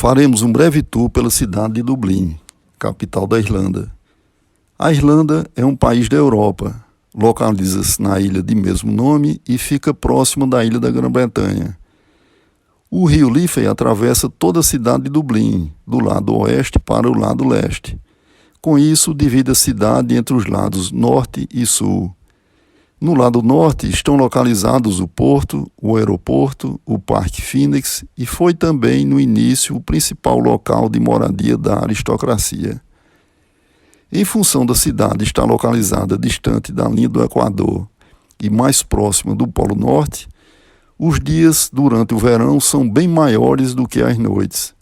Faremos um breve tour pela cidade de Dublin, capital da Irlanda. A Irlanda é um país da Europa, localiza-se na ilha de mesmo nome e fica próximo da ilha da Grã-Bretanha. O rio Liffey atravessa toda a cidade de Dublin, do lado oeste para o lado leste. Com isso, divide a cidade entre os lados norte e sul. No lado norte estão localizados o porto, o aeroporto, o Parque Phoenix e foi também no início o principal local de moradia da aristocracia. Em função da cidade estar localizada distante da linha do Equador e mais próxima do Polo Norte, os dias durante o verão são bem maiores do que as noites.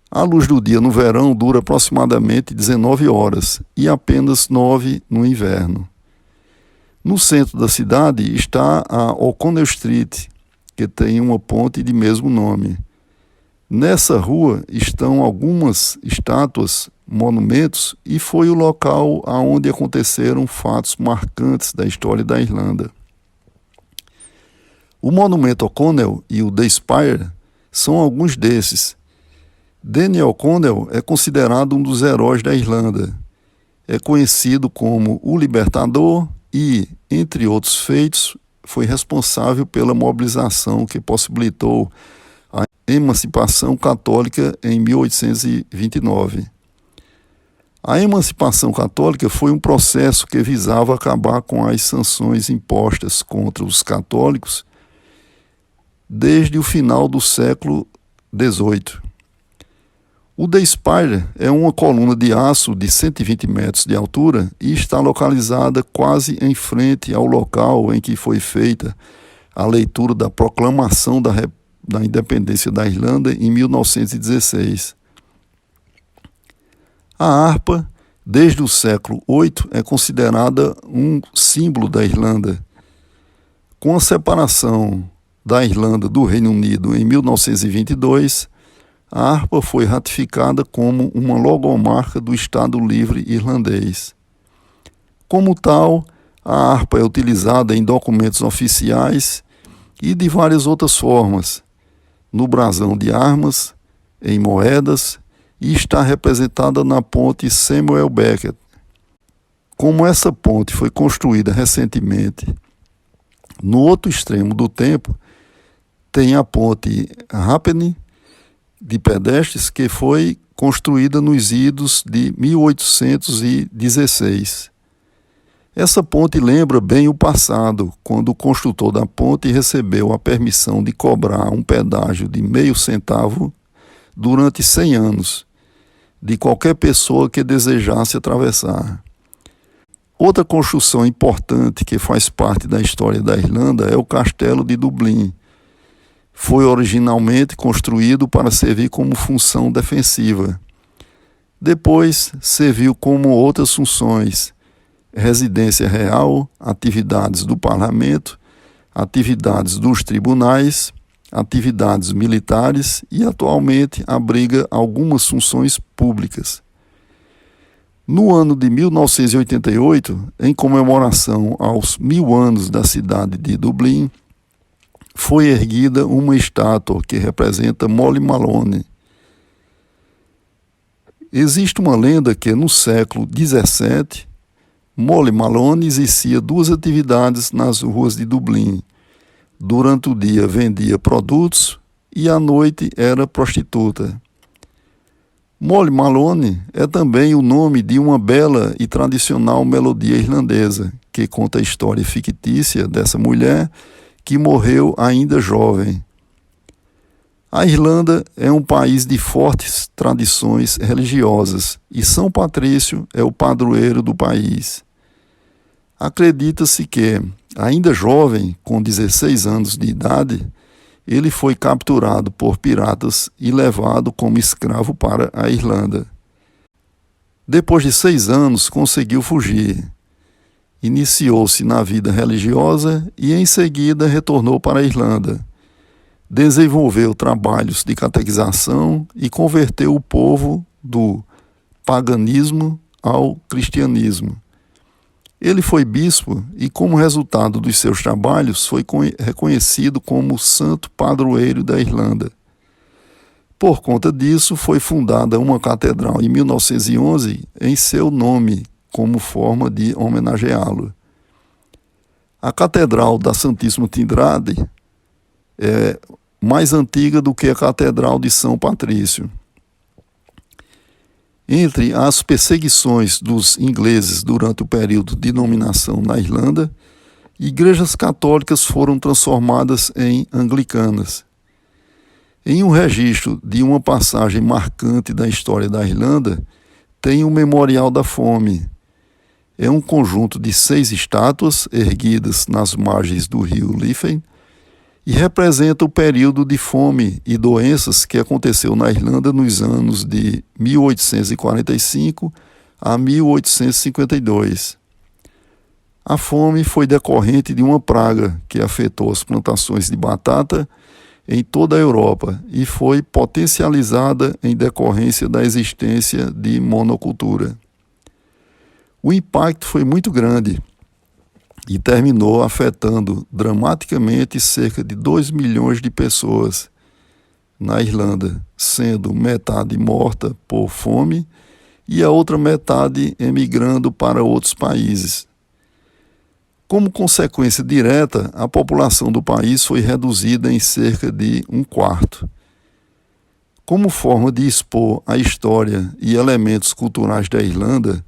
A luz do dia no verão dura aproximadamente 19 horas e apenas 9 no inverno. No centro da cidade está a O'Connell Street, que tem uma ponte de mesmo nome. Nessa rua estão algumas estátuas, monumentos e foi o local onde aconteceram fatos marcantes da história da Irlanda. O monumento O'Connell e o The Spire são alguns desses. Daniel O'Connell é considerado um dos heróis da Irlanda. É conhecido como o Libertador e, entre outros feitos, foi responsável pela mobilização que possibilitou a emancipação católica em 1829. A emancipação católica foi um processo que visava acabar com as sanções impostas contra os católicos desde o final do século XVIII. O The Spire é uma coluna de aço de 120 metros de altura e está localizada quase em frente ao local em que foi feita a leitura da proclamação da independência da Irlanda em 1916. A harpa, desde o século VIII, é considerada um símbolo da Irlanda. Com a separação da Irlanda do Reino Unido em 1922, a harpa foi ratificada como uma logomarca do Estado Livre Irlandês. Como tal, a harpa é utilizada em documentos oficiais e de várias outras formas, no brasão de armas, em moedas e está representada na ponte Samuel Beckett. Como essa ponte foi construída recentemente, no outro extremo do tempo, tem a ponte Halfpenny de pedestres que foi construída nos idos de 1816. Essa ponte lembra bem o passado, quando o construtor da ponte recebeu a permissão de cobrar um pedágio de meio centavo durante 100 anos, de qualquer pessoa que desejasse atravessar. Outra construção importante que faz parte da história da Irlanda é o Castelo de Dublin. Foi originalmente construído para servir como função defensiva. Depois, serviu como outras funções: residência real, atividades do parlamento, atividades dos tribunais, atividades militares e atualmente abriga algumas funções públicas. No ano de 1988, em comemoração aos 1000 anos da cidade de Dublin, foi erguida uma estátua que representa Molly Malone. Existe uma lenda que no século XVII, Molly Malone exercia duas atividades nas ruas de Dublin. Durante o dia vendia produtos e à noite era prostituta. Molly Malone é também o nome de uma bela e tradicional melodia irlandesa, que conta a história fictícia dessa mulher que morreu ainda jovem. A Irlanda é um país de fortes tradições religiosas e São Patrício é o padroeiro do país. Acredita-se que, ainda jovem, com 16 anos de idade, ele foi capturado por piratas e levado como escravo para a Irlanda. Depois de 6 anos, conseguiu fugir. Iniciou-se na vida religiosa e, em seguida, retornou para a Irlanda. Desenvolveu trabalhos de catequização e converteu o povo do paganismo ao cristianismo. Ele foi bispo e, como resultado dos seus trabalhos, foi reconhecido como o santo padroeiro da Irlanda. Por conta disso, foi fundada uma catedral em 1911 em seu nome, como forma de homenageá-lo. A Catedral da Santíssima Trindade é mais antiga do que a Catedral de São Patrício. Entre as perseguições dos ingleses durante o período de dominação na Irlanda, igrejas católicas foram transformadas em anglicanas. Em um registro de uma passagem marcante da história da Irlanda, tem o Memorial da Fome. É um conjunto de 6 estátuas erguidas nas margens do rio Liffey e representa o período de fome e doenças que aconteceu na Irlanda nos anos de 1845 a 1852. A fome foi decorrente de uma praga que afetou as plantações de batata em toda a Europa e foi potencializada em decorrência da existência de monocultura. O impacto foi muito grande e terminou afetando dramaticamente cerca de 2 milhões de pessoas na Irlanda, sendo metade morta por fome e a outra metade emigrando para outros países. Como consequência direta, a população do país foi reduzida em cerca de 1/4. Como forma de expor a história e elementos culturais da Irlanda,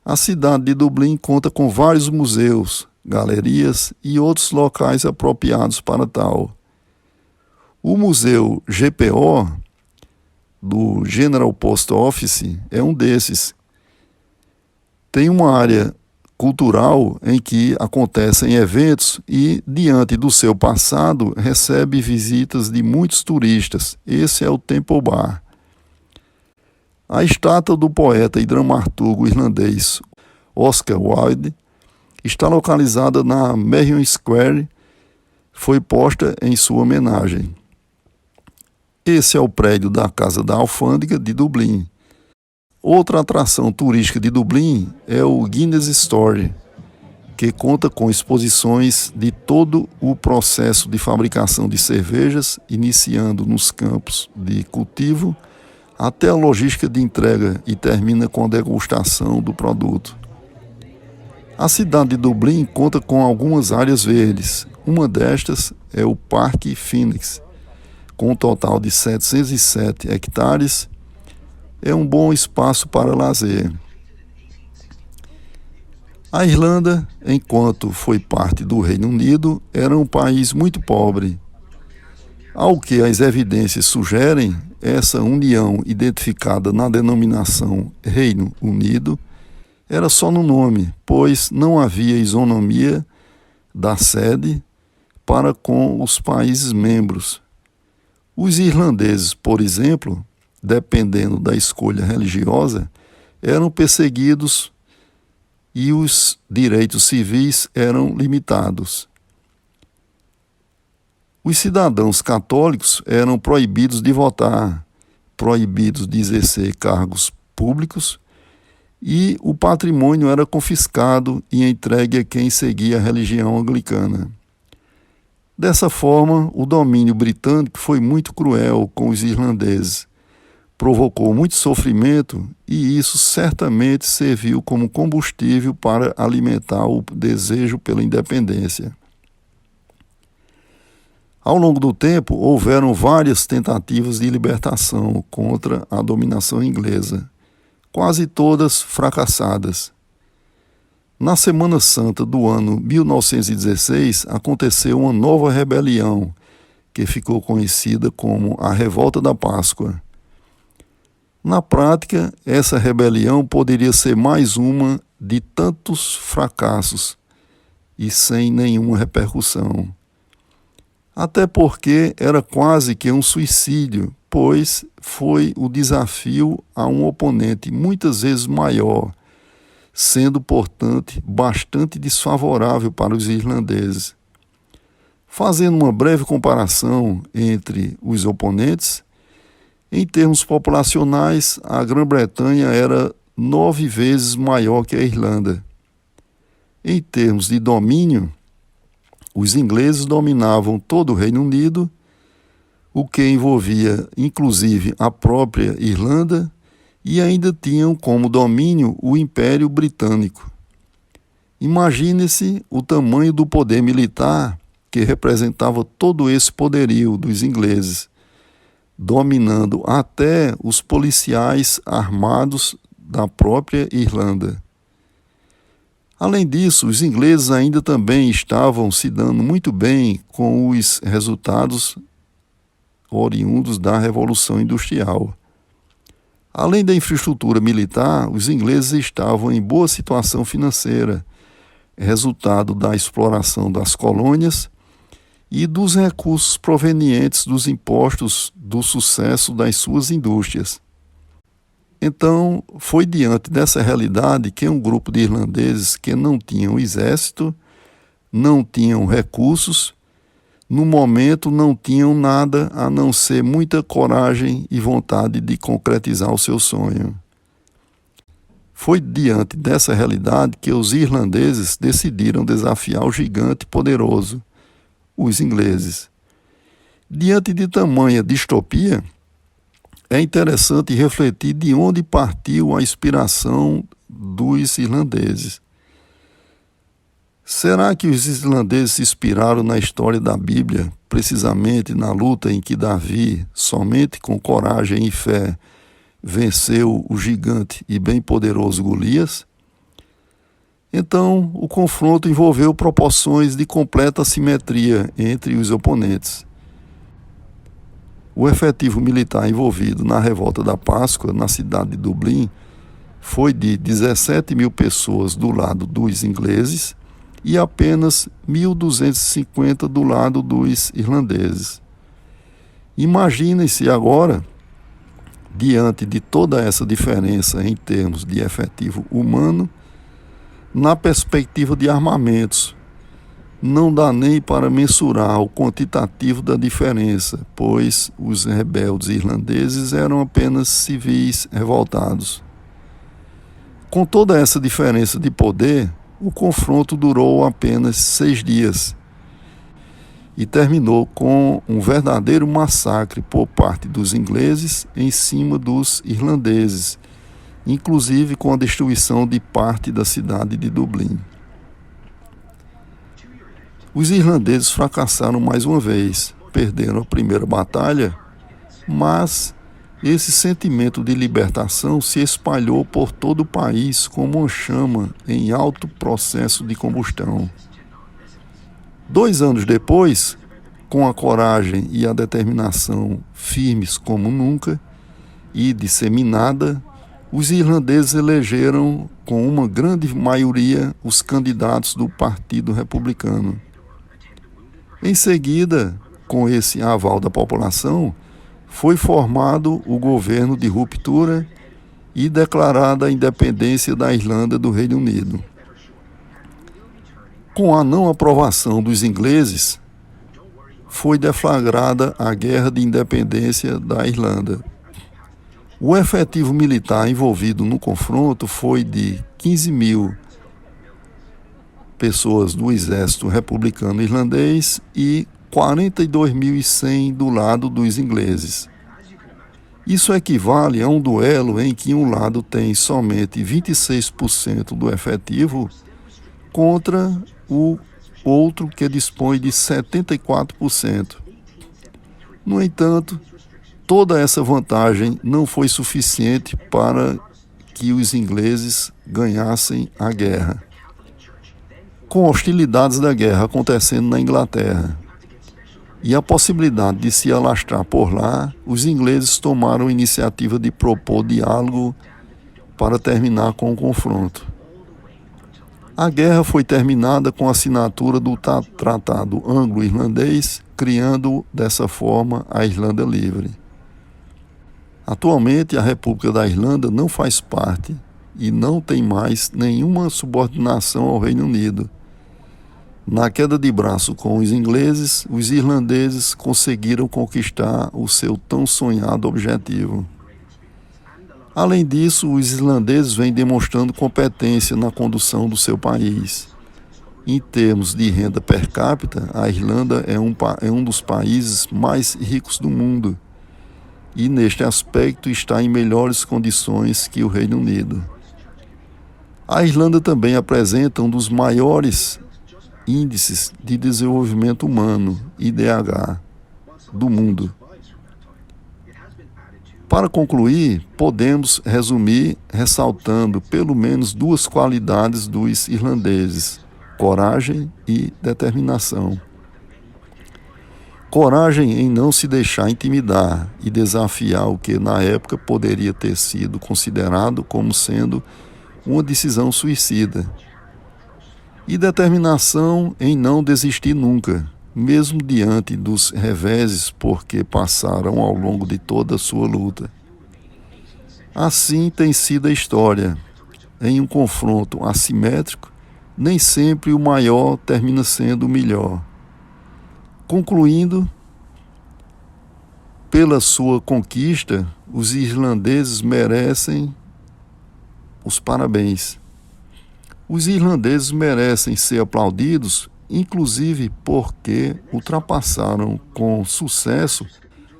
a cidade de Dublin conta com vários museus, galerias e outros locais apropriados para tal. O Museu GPO, do General Post Office, é um desses. Tem uma área cultural em que acontecem eventos e, diante do seu passado, recebe visitas de muitos turistas. Esse é o Temple Bar. A estátua do poeta e dramaturgo irlandês Oscar Wilde está localizada na Merrion Square, foi posta em sua homenagem. Esse é o prédio da Casa da Alfândega de Dublin. Outra atração turística de Dublin é o Guinness Story, que conta com exposições de todo o processo de fabricação de cervejas, iniciando nos campos de cultivo até a logística de entrega e termina com a degustação do produto. A cidade de Dublin conta com algumas áreas verdes. Uma destas é o Parque Phoenix, com um total de 707 hectares. É um bom espaço para lazer. A Irlanda, enquanto foi parte do Reino Unido, era um país muito pobre. Ao que as evidências sugerem, essa união identificada na denominação Reino Unido era só no nome, pois não havia isonomia da sede para com os países membros. Os irlandeses, por exemplo, dependendo da escolha religiosa, eram perseguidos e os direitos civis eram limitados. Os cidadãos católicos eram proibidos de votar, proibidos de exercer cargos públicos e o patrimônio era confiscado e entregue a quem seguia a religião anglicana. Dessa forma, o domínio britânico foi muito cruel com os irlandeses, provocou muito sofrimento e isso certamente serviu como combustível para alimentar o desejo pela independência. Ao longo do tempo, houveram várias tentativas de libertação contra a dominação inglesa, quase todas fracassadas. Na Semana Santa do ano 1916, aconteceu uma nova rebelião, que ficou conhecida como a Revolta da Páscoa. Na prática, essa rebelião poderia ser mais uma de tantos fracassos e sem nenhuma repercussão. Até porque era quase que um suicídio, pois foi o desafio a um oponente muitas vezes maior, sendo, portanto, bastante desfavorável para os irlandeses. Fazendo uma breve comparação entre os oponentes, em termos populacionais, a Grã-Bretanha era 9 vezes maior que a Irlanda. Em termos de domínio, os ingleses dominavam todo o Reino Unido, o que envolvia inclusive a própria Irlanda, e ainda tinham como domínio o Império Britânico. Imagine-se o tamanho do poder militar que representava todo esse poderio dos ingleses, dominando até os policiais armados da própria Irlanda. Além disso, os ingleses ainda também estavam se dando muito bem com os resultados oriundos da Revolução Industrial. Além da infraestrutura militar, os ingleses estavam em boa situação financeira, resultado da exploração das colônias e dos recursos provenientes dos impostos do sucesso das suas indústrias. Então, foi diante dessa realidade que um grupo de irlandeses que não tinham exército, não tinham recursos, no momento não tinham nada a não ser muita coragem e vontade de concretizar o seu sonho. Foi diante dessa realidade que os irlandeses decidiram desafiar o gigante poderoso, os ingleses. Diante de tamanha distopia, é interessante refletir de onde partiu a inspiração dos irlandeses. Será que os irlandeses se inspiraram na história da Bíblia, precisamente na luta em que Davi, somente com coragem e fé, venceu o gigante e bem poderoso Golias? Então, o confronto envolveu proporções de completa assimetria entre os oponentes. O efetivo militar envolvido na Revolta da Páscoa, na cidade de Dublin, foi de 17 mil pessoas do lado dos ingleses e apenas 1.250 do lado dos irlandeses. Imaginem-se agora, diante de toda essa diferença em termos de efetivo humano, na perspectiva de armamentos. Não dá nem para mensurar o quantitativo da diferença, pois os rebeldes irlandeses eram apenas civis revoltados. Com toda essa diferença de poder, o confronto durou apenas 6 dias e terminou com um verdadeiro massacre por parte dos ingleses em cima dos irlandeses, inclusive com a destruição de parte da cidade de Dublin. Os irlandeses fracassaram mais uma vez, perderam a primeira batalha, mas esse sentimento de libertação se espalhou por todo o país como uma chama em alto processo de combustão. 2 anos depois, com a coragem e a determinação firmes como nunca e disseminada, os irlandeses elegeram com uma grande maioria os candidatos do Partido Republicano. Em seguida, com esse aval da população, foi formado o governo de ruptura e declarada a independência da Irlanda do Reino Unido. Com a não aprovação dos ingleses, foi deflagrada a Guerra de Independência da Irlanda. O efetivo militar envolvido no confronto foi de 15 mil pessoas do exército republicano irlandês e 42.100 do lado dos ingleses. Isso equivale a um duelo em que um lado tem somente 26% do efetivo contra o outro que dispõe de 74%. No entanto, toda essa vantagem não foi suficiente para que os ingleses ganhassem a guerra. Com hostilidades da guerra acontecendo na Inglaterra e a possibilidade de se alastrar por lá, os ingleses tomaram a iniciativa de propor diálogo para terminar com o confronto. A guerra foi terminada com a assinatura do Tratado Anglo-Irlandês, criando dessa forma a Irlanda Livre. Atualmente, a República da Irlanda não faz parte e não tem mais nenhuma subordinação ao Reino Unido. Na queda de braço com os ingleses, os irlandeses conseguiram conquistar o seu tão sonhado objetivo. Além disso, os irlandeses vêm demonstrando competência na condução do seu país. Em termos de renda per capita, a Irlanda é um dos países mais ricos do mundo e, neste aspecto, está em melhores condições que o Reino Unido. A Irlanda também apresenta um dos maiores índices de desenvolvimento humano, IDH, do mundo. Para concluir, podemos resumir ressaltando pelo menos duas qualidades dos irlandeses: coragem e determinação. Coragem em não se deixar intimidar e desafiar o que na época poderia ter sido considerado como sendo uma decisão suicida. E determinação em não desistir nunca, mesmo diante dos reveses por que passaram ao longo de toda a sua luta. Assim tem sido a história. Em um confronto assimétrico, nem sempre o maior termina sendo o melhor. Concluindo, pela sua conquista, os irlandeses merecem os parabéns. Os irlandeses merecem ser aplaudidos, inclusive porque ultrapassaram com sucesso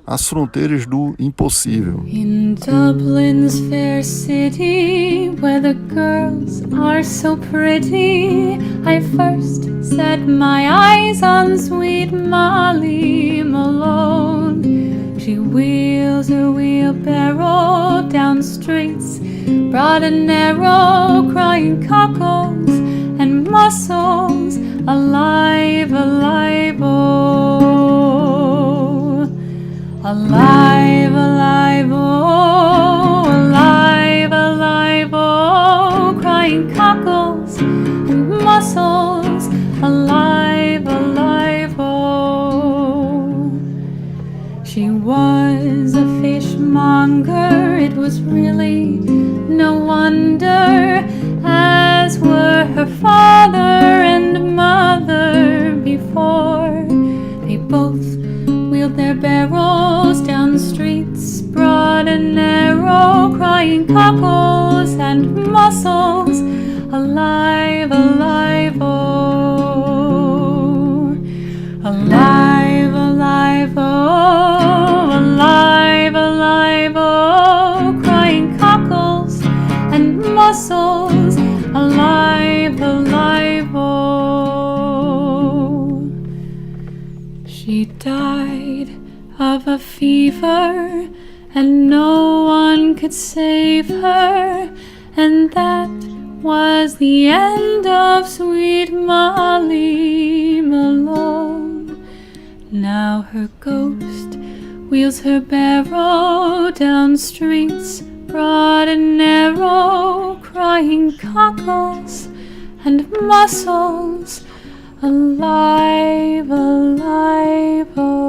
as fronteiras do impossível. In Dublin's fair city, where the girls are so pretty, I first set my eyes on sweet Molly Malone. She wheels her wheelbarrow down streets broad and narrow, crying cockles and mussels, alive, alive, oh. Alive, alive, oh, alive, alive, oh, crying cockles and mussels, alive, alive, oh. She was a fishmonger, it was really no wonder, as were her father and mother before. They both wheeled their barrows down streets broad and narrow, crying cockles and mussels, alive, alive, oh. Alive, alive, oh, alive, alive, oh, crying cockles and mussels, alive, alive, oh. She died of a fever, and no one could save her, and that was the end of sweet Molly Malone. Now her ghost wheels her barrow down streets broad and narrow, crying cockles and mussels, alive, alive, oh.